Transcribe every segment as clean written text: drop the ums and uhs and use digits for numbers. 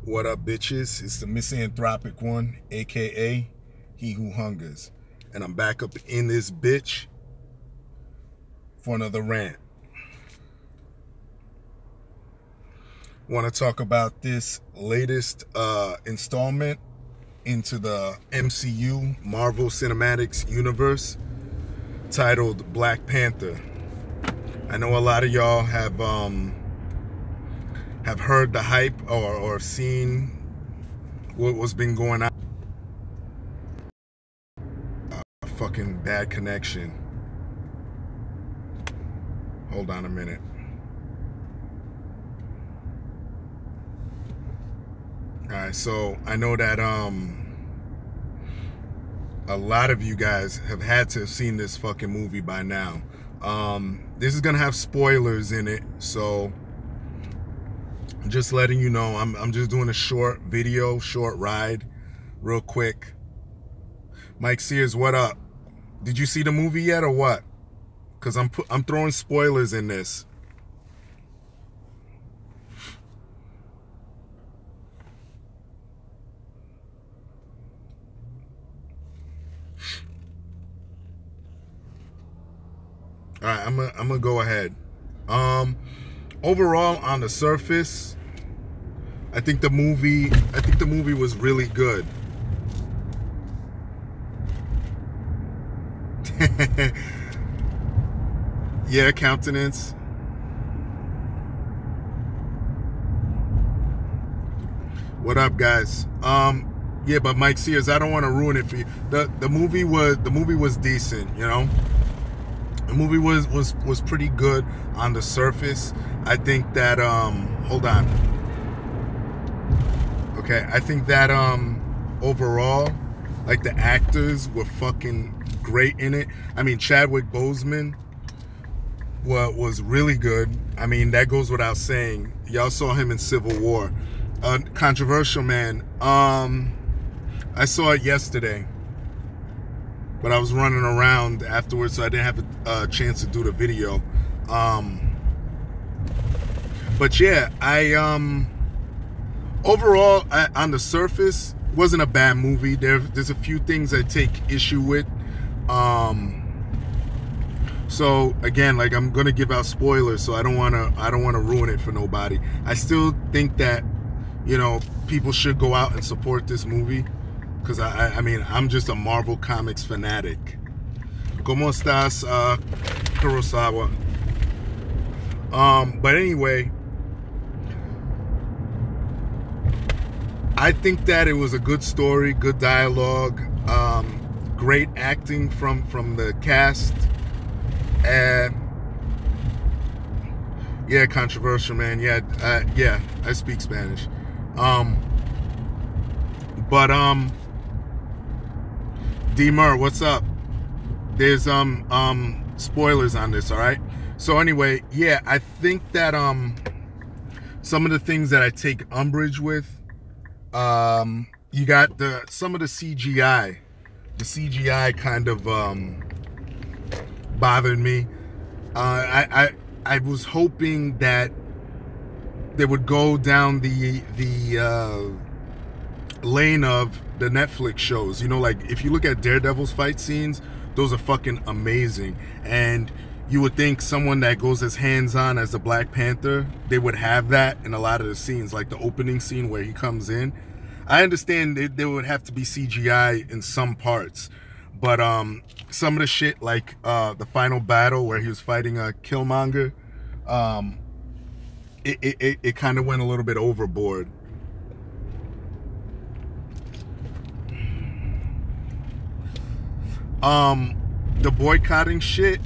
What up, bitches? It's the misanthropic one, aka He Who Hungers. And I'm back up in this bitch for another rant. Want to talk about this latest installment into the MCU, Marvel Cinematics universe, titled Black Panther. I know a lot of y'all have heard the hype or seen what's been going on. Fucking bad connection. Hold on a minute. Alright, so I know that a lot of you guys have had to have seen this fucking movie by now. This is gonna have spoilers in it, so just letting you know, I'm just doing a short video, short ride, real quick. Mike Sears, what up? Did you see the movie yet or what? Because I'm throwing spoilers in this. All right, I'm gonna go ahead. Overall, on the surface, I think the movie was really good. Yeah, countenance. What up, guys? Yeah, but Mike Sears, I don't want to ruin it for you. The movie was decent, you know. The movie was pretty good on the surface. I think that hold on. Okay, I think that overall, like, the actors were fucking great in it. I mean, Chadwick Boseman was really good. I mean, that goes without saying. Y'all saw him in Civil War. Controversial, man. I saw it yesterday, but I was running around afterwards, so I didn't have a chance to do the video. But yeah, overall, on the surface, wasn't a bad movie. There's a few things I take issue with. So again, like, I'm gonna give out spoilers, so I don't wanna ruin it for nobody. I still think that, you know, people should go out and support this movie, because I mean, I'm just a Marvel Comics fanatic. ¿Cómo estás, Kurosawa? But anyway, I think that it was a good story, good dialogue, great acting from the cast, and yeah, controversial, man. Yeah, I speak Spanish. But D-Mur, what's up? There's spoilers on this, all right? So anyway, yeah, I think that some of the things that I take umbrage with, you got some of the CGI. The CGI kind of bothered me. I was hoping that they would go down the lane of the Netflix shows. You know, like, if you look at Daredevil's fight scenes, those are fucking amazing. And you would think someone that goes as hands-on as the Black Panther, they would have that in a lot of the scenes, like the opening scene where he comes in. I understand there would have to be CGI in some parts, but some of the shit, like the final battle where he was fighting Killmonger, it kind of went a little bit overboard. The boycotting shit,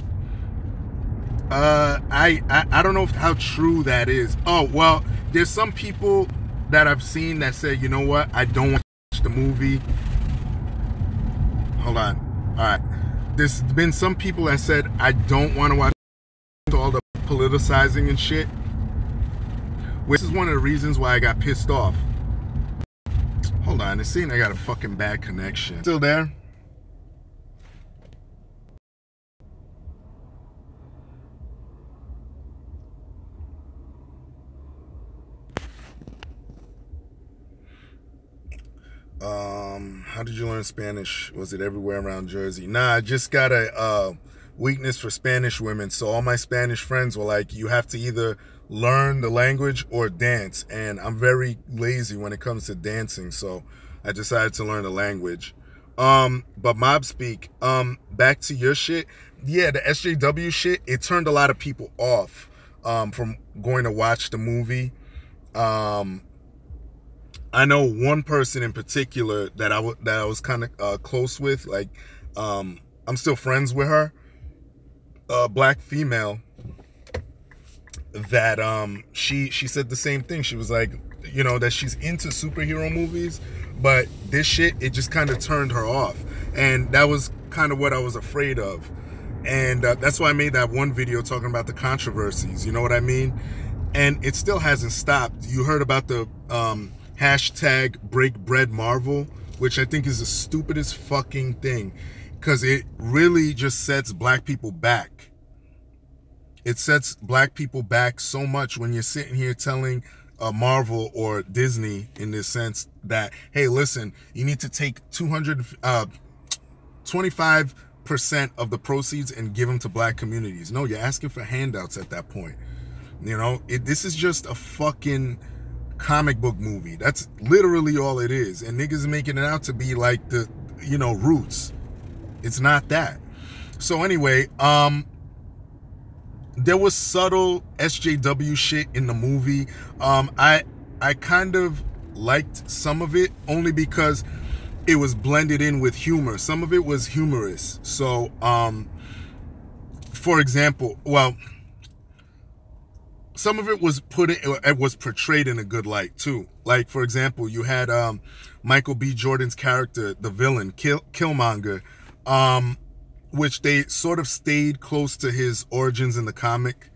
I don't know how true that is. Oh, well, there's some people that I've seen that say, you know what, I don't want to watch the movie. Hold on. All right. There's been some people that said, I don't want to watch all the politicizing and shit. Which is one of the reasons why I got pissed off. Hold on. It's saying I got a fucking bad connection. Still there? How did you learn Spanish? Was it everywhere around Jersey? Nah, I just got a weakness for Spanish women. So all my Spanish friends were like, you have to either learn the language or dance. And I'm very lazy when it comes to dancing. So I decided to learn the language. But mob speak, back to your shit. Yeah, the SJW shit, it turned a lot of people off, from going to watch the movie. I know one person in particular that I was kind of close with. Like, I'm still friends with her, black female. That she said the same thing. She was like, you know, that she's into superhero movies, but this shit, it just kind of turned her off, and that was kind of what I was afraid of. And that's why I made that one video talking about the controversies. You know what I mean? And it still hasn't stopped. You heard about the hashtag break bread Marvel, which I think is the stupidest fucking thing, because it really just sets black people back. It sets black people back so much when you're sitting here telling Marvel or Disney, in this sense, that, hey, listen, you need to take 25% of the proceeds and give them to black communities. No, you're asking for handouts at that point. You know, this is just a fucking comic book movie. That's literally all it is. And niggas making it out to be like the, you know, Roots. It's not that. So anyway, there was subtle SJW shit in the movie. I kind of liked some of it, only because it was blended in with humor. Some of it was humorous. So, for example, well, some of it was portrayed in a good light too. Like, for example, you had Michael B. Jordan's character, the villain, Killmonger, which they sort of stayed close to his origins in the comic.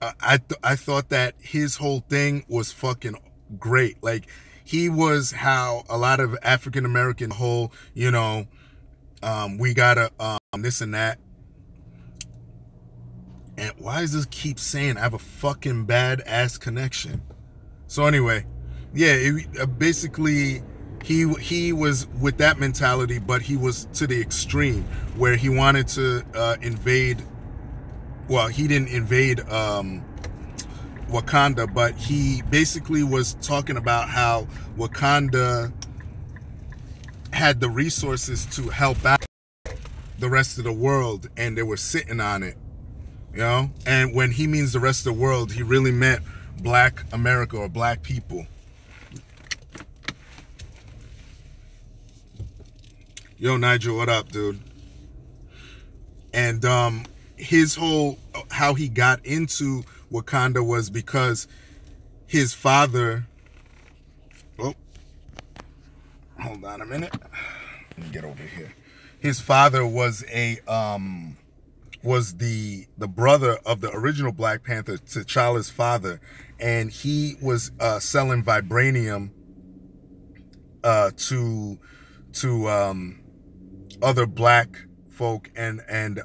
I thought that his whole thing was fucking great. Like, he was how a lot of African American whole, you know, we gotta this and that. And why does this keep saying I have a fucking bad ass connection? So anyway, yeah, basically he was with that mentality, but he was to the extreme where he wanted to invade. Well, he didn't invade Wakanda, but he basically was talking about how Wakanda had the resources to help out the rest of the world, and they were sitting on it. You know, and when he means the rest of the world, he really meant black America or black people. Yo, Nigel, what up, dude? And his whole, how he got into Wakanda was because his father, oh, hold on a minute. Let me get over here. His father was a, was the brother of the original Black Panther, T'Challa's father, and he was selling vibranium to other black folk, and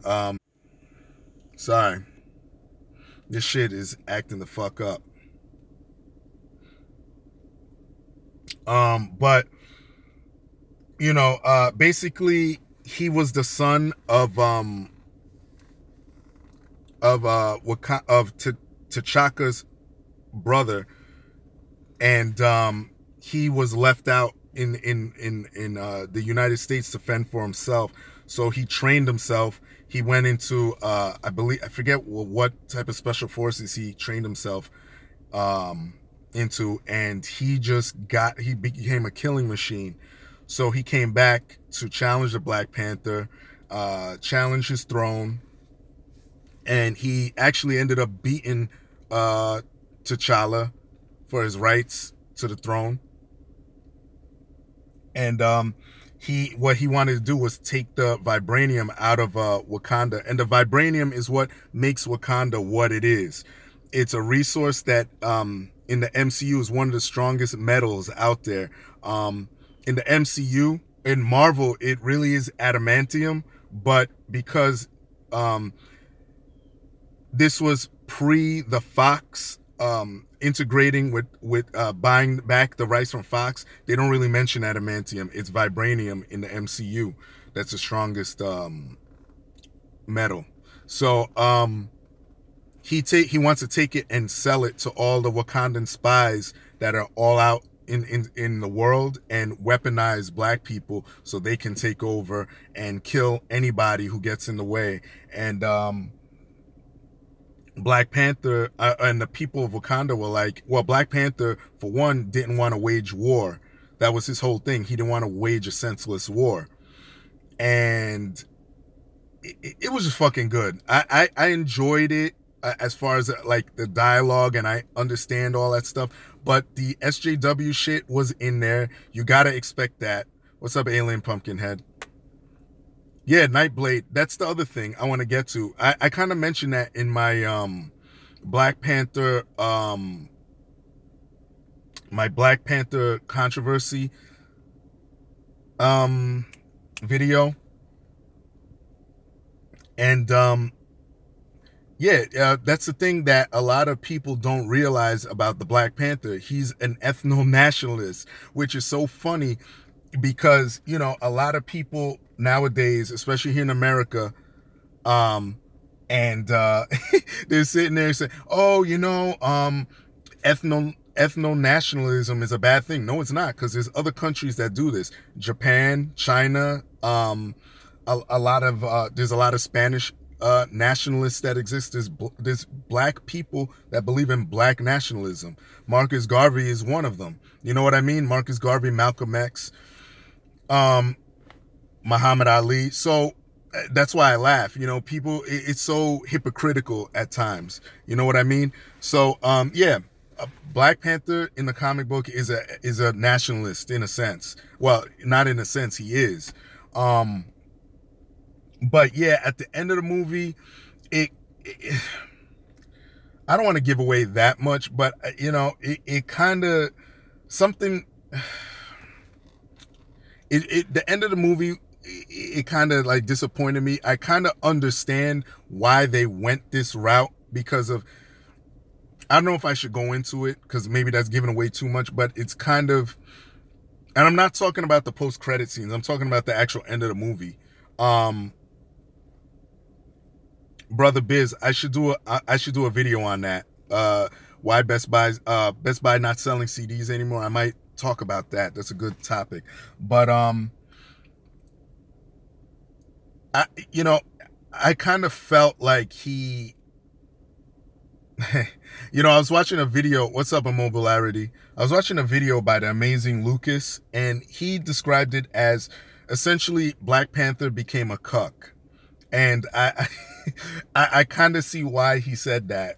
sorry, this shit is acting the fuck up. But you know, basically he was the son of T'Chaka's brother, and he was left out in the United States to fend for himself. So he trained himself. He went into I forget what type of special forces he trained himself into, and he became a killing machine. So he came back to challenge the Black Panther, challenge his throne. And he actually ended up beating T'Challa for his rights to the throne. And what he wanted to do was take the vibranium out of Wakanda. And the vibranium is what makes Wakanda what it is. It's a resource that in the MCU is one of the strongest metals out there. In the MCU, in Marvel, it really is adamantium. But because this was pre the Fox integrating with buying back the rights from Fox, they don't really mention adamantium. It's vibranium in the MCU. That's the strongest metal. So he wants to take it and sell it to all the Wakandan spies that are all out in the world and weaponize black people so they can take over and kill anybody who gets in the way. And Black Panther and the people of Wakanda were like, well, Black Panther, for one, didn't want to wage war. That was his whole thing. He didn't want to wage a senseless war. And it was just fucking good. I enjoyed it as far as like the dialogue, and I understand all that stuff. But the SJW shit was in there. You gotta expect that. What's up, Alien Pumpkinhead? Yeah, Nightblade. That's the other thing I want to get to. I kind of mentioned that in my Black Panther controversy video. And yeah, that's the thing that a lot of people don't realize about the Black Panther. He's an ethno-nationalist, which is so funny because, you know, a lot of people nowadays, especially here in America, and they're sitting there saying, oh, you know, ethno-nationalism is a bad thing. No, it's not, because there's other countries that do this. Japan, China, there's a lot of Spanish nationalists that exist. There's black people that believe in black nationalism. Marcus Garvey is one of them. You know what I mean? Marcus Garvey, Malcolm X, Muhammad Ali. So that's why I laugh. You know, people, it's so hypocritical at times. You know what I mean? So yeah, Black Panther in the comic book is a nationalist in a sense. Well, not in a sense, he is. But yeah, at the end of the movie, I don't want to give away that much, but you know, it kind of something. The end of the movie, it kind of like disappointed me. I kind of understand why they went this route because of. I don't know if I should go into it because maybe that's giving away too much, but it's kind of. And I'm not talking about the post-credit scenes. I'm talking about the actual end of the movie. Brother Biz, I should do a video on that. Why Best Buy not selling CDs anymore. I might talk about that. That's a good topic. But I kind of felt like he you know, I was watching a video. What's up, Immobilarity? I was watching a video by the amazing Lucas, and he described it as essentially Black Panther became a cuck. And I kind of see why he said that.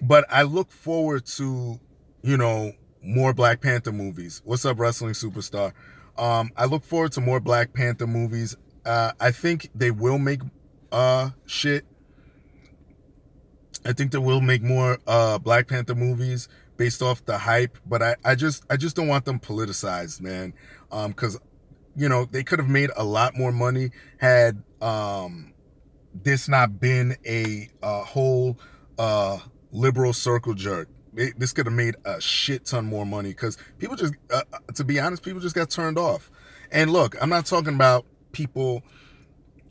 But I look forward to, you know, more Black Panther movies. What's up, Wrestling Superstar? I look forward to more Black Panther movies. I think they will make shit. I think they will make more Black Panther movies based off the hype, but I just don't want them politicized, man. Because you know, they could have made a lot more money had this not been a whole liberal circle jerk. This could have made a shit ton more money because people just, to be honest, people just got turned off. And look, I'm not talking about people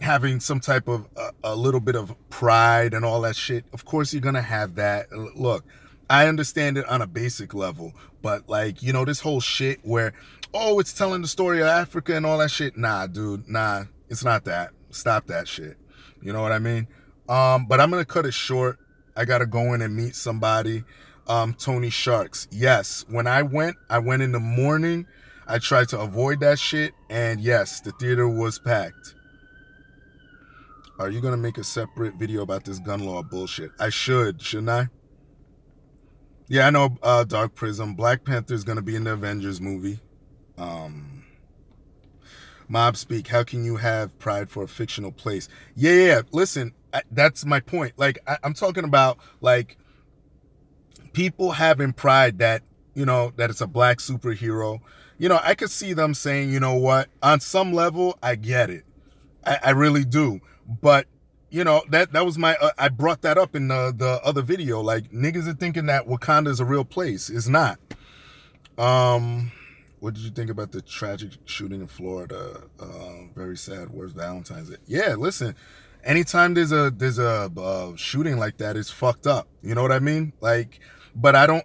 having some type of a little bit of pride and all that shit. Of course you're gonna have that. Look, I understand it on a basic level, but like, you know, this whole shit where, oh, it's telling the story of Africa and all that shit. Nah, dude, nah, it's not that. Stop that shit. You know what I mean? But I'm gonna cut it short. I gotta go in and meet somebody. Tony Sharks. Yes, when I went in the morning. I tried to avoid that shit, and yes, the theater was packed. Are you gonna make a separate video about this gun law bullshit? I shouldn't I? Yeah, I know, Dark Prism. Black Panther is gonna be in the Avengers movie. Mob Speak, how can you have pride for a fictional place? Yeah, listen, that's my point. Like, I'm talking about, like, people having pride that, you know, that it's a black superhero. You know, I could see them saying, you know what, on some level, I get it. I really do. But you know, that was my I brought that up in the other video. Like, niggas are thinking that Wakanda is a real place. It's not. What did you think about the tragic shooting in Florida? Very sad. Where's Valentine's Day? Yeah, listen, anytime there's a shooting like that, it's fucked up. You know what I mean? Like, but I don't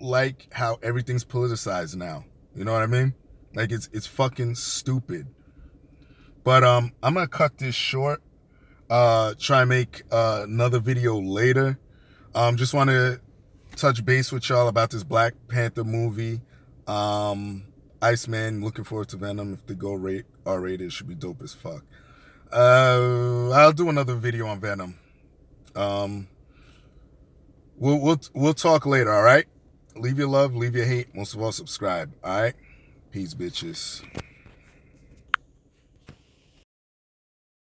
like how everything's politicized now. You know what I mean? Like, it's fucking stupid. But I'm gonna cut this short. Try and make another video later. Just want to touch base with y'all about this Black Panther movie. Iceman, looking forward to Venom. If they go R-rated, it should be dope as fuck. I'll do another video on Venom. We'll talk later, all right? Leave your love, leave your hate. Most of all, subscribe, all right? Peace, bitches.